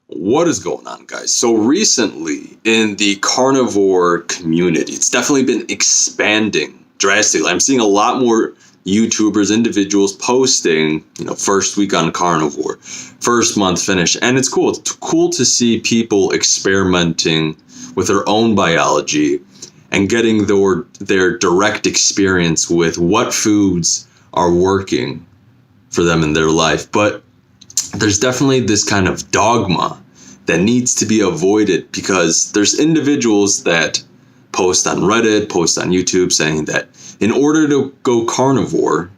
What is going on, guys? So recently in the carnivore community, it's definitely been expanding drastically. I'm seeing a lot more YouTubers, individuals posting, first week on carnivore, first month finish. And it's cool. It's cool to see people experimenting with their own biology and getting their direct experience with what foods are working for them in their life. But there's definitely this kind of dogma that needs to be avoided, because there's individuals that post on Reddit, post on YouTube saying that in order to go carnivore,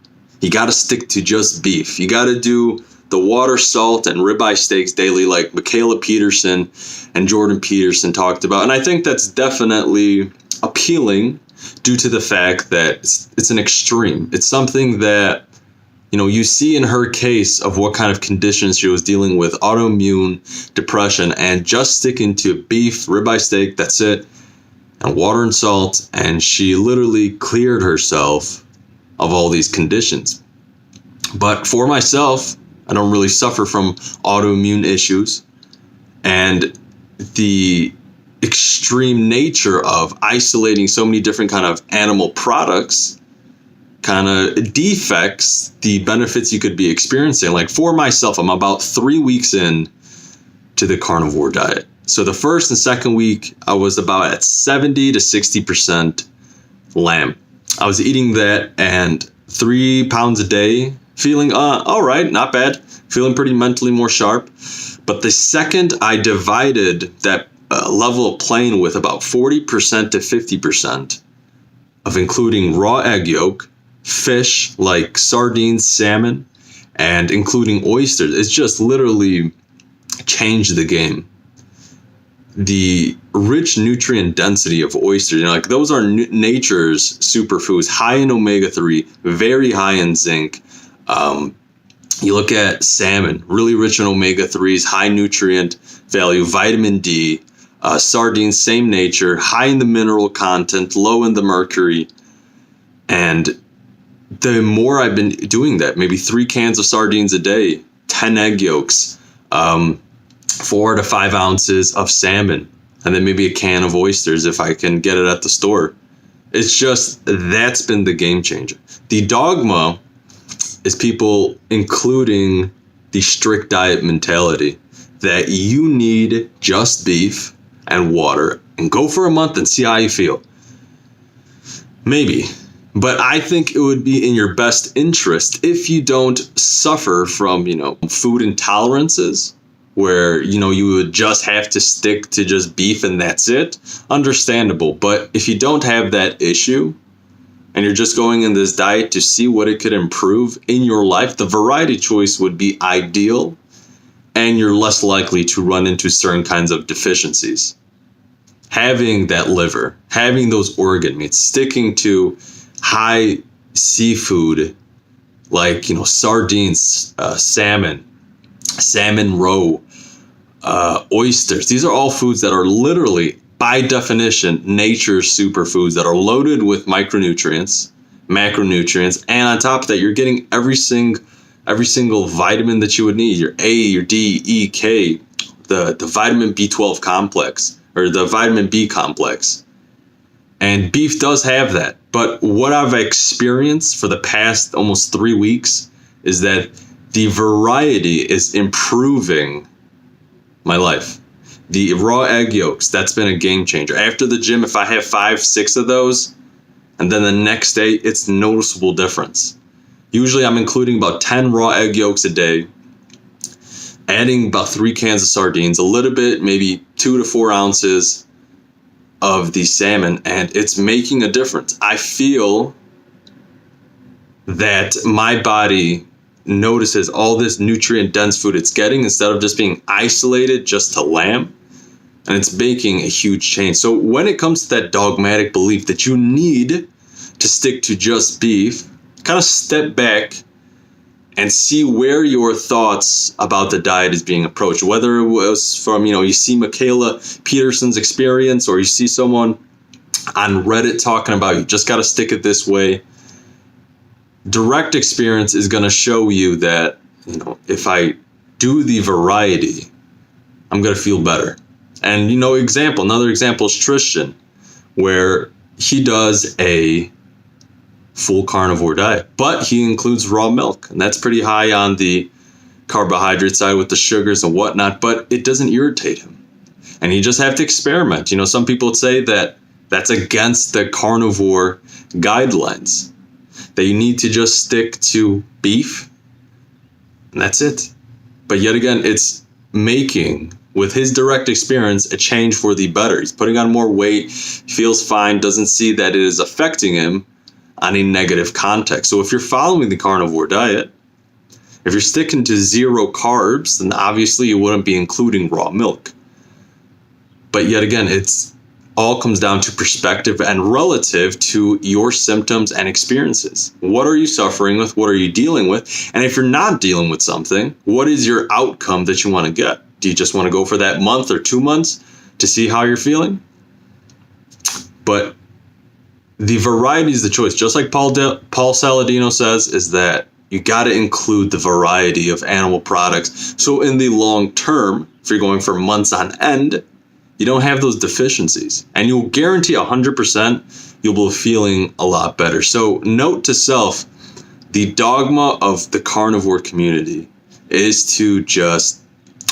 you got to stick to just beef. You got to do the water, salt, and ribeye steaks daily, like Michaela Peterson and Jordan Peterson talked about. And I think that's definitely appealing due to the fact that it's an extreme. It's something that you see in her case of what kind of conditions she was dealing with, autoimmune depression, and just sticking to beef, ribeye steak, that's it, and water and salt, and she literally cleared herself of all these conditions. But for myself, I don't really suffer from autoimmune issues, and the extreme nature of isolating so many different kind of animal products kind of defects the benefits you could be experiencing. Like for myself, I'm about 3 weeks in to the carnivore diet. So the first and second week, I was about at 70 to 60% lamb. I was eating that and 3 pounds a day, feeling all right, not bad, feeling pretty mentally more sharp. But the second I divided that level of playing with about 40% to 50% of including raw egg yolk, fish like sardines, salmon, and including oysters, it's just literally changed the game. The rich nutrient density of oysters, those are nature's superfoods, high in omega-3, very high in zinc. You look at salmon, really rich in omega-3s, high nutrient value, vitamin D. Sardines, same nature, high in the mineral content, low in the mercury. And the more I've been doing that, maybe 3 cans of sardines a day, 10 egg yolks, 4 to 5 ounces of salmon, and then maybe a can of oysters if I can get it at the store. It's just, that's been the game changer. The dogma is people including the strict diet mentality that you need just beef and water and go for a month and see how you feel. Maybe. But I think it would be in your best interest if you don't suffer from, food intolerances where, you would just have to stick to just beef and that's it. Understandable. But if you don't have that issue and you're just going in this diet to see what it could improve in your life, the variety choice would be ideal, and you're less likely to run into certain kinds of deficiencies. Having that liver, having those organ meats, sticking to high seafood like sardines, salmon roe, oysters. These are all foods that are literally, by definition, nature's superfoods that are loaded with micronutrients, macronutrients, and on top of that, you're getting every single vitamin that you would need. Your A, your D, E, K, the vitamin B12 complex, or the vitamin B complex. And beef does have that. But what I've experienced for the past almost 3 weeks is that the variety is improving my life. The raw egg yolks, that's been a game changer. After the gym, if I have 5, 6 of those, and then the next day, it's noticeable difference. Usually I'm including about 10 raw egg yolks a day, adding about 3 cans of sardines, a little bit, maybe 2 to 4 ounces of the salmon, and it's making a difference. I feel that my body notices all this nutrient dense food it's getting instead of just being isolated just to lamb, and it's making a huge change. So when it comes to that dogmatic belief that you need to stick to just beef, kind of step back and see where your thoughts about the diet is being approached. Whether it was from, you see Michaela Peterson's experience, or you see someone on Reddit talking about you just got to stick it this way. Direct experience is going to show you that, if I do the variety, I'm going to feel better. And another example is Tristan, where he does a full carnivore diet, but he includes raw milk, and that's pretty high on the carbohydrate side with the sugars and whatnot, but it doesn't irritate him. And you just have to experiment. Some people say that that's against the carnivore guidelines, that you need to just stick to beef, and that's it. But yet again, it's making, with his direct experience, a change for the better. He's putting on more weight, feels fine, doesn't see that it is affecting him on a negative context. So if you're following the carnivore diet, if you're sticking to 0 carbs, then obviously you wouldn't be including raw milk. But yet again, it's all comes down to perspective and relative to your symptoms and experiences. What are you suffering with? What are you dealing with? And if you're not dealing with something, what is your outcome that you want to get? Do you just want to go for that month or 2 months to see how you're feeling? But the variety is the choice. Just like Paul Saladino says, is that you got to include the variety of animal products. So in the long term, if you're going for months on end, you don't have those deficiencies. And you'll guarantee 100% you'll be feeling a lot better. So note to self, the dogma of the carnivore community is to just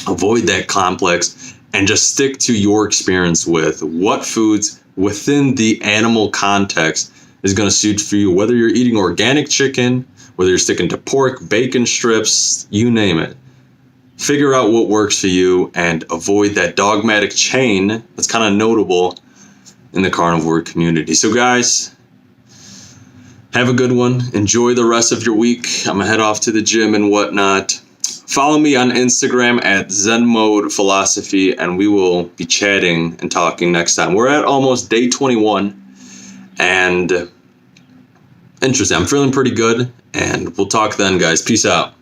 avoid that complex and just stick to your experience with what foods within the animal context is going to suit for you, whether you're eating organic chicken, whether you're sticking to pork, bacon strips, you name it. Figure out what works for you and avoid that dogmatic chain that's kind of notable in the carnivore community. So guys, have a good one. Enjoy the rest of your week. I'm gonna head off to the gym and whatnot. Follow me on Instagram at Zen Mode Philosophy, and we will be chatting and talking next time. We're at almost day 21, and interesting. I'm feeling pretty good, and we'll talk then, guys. Peace out.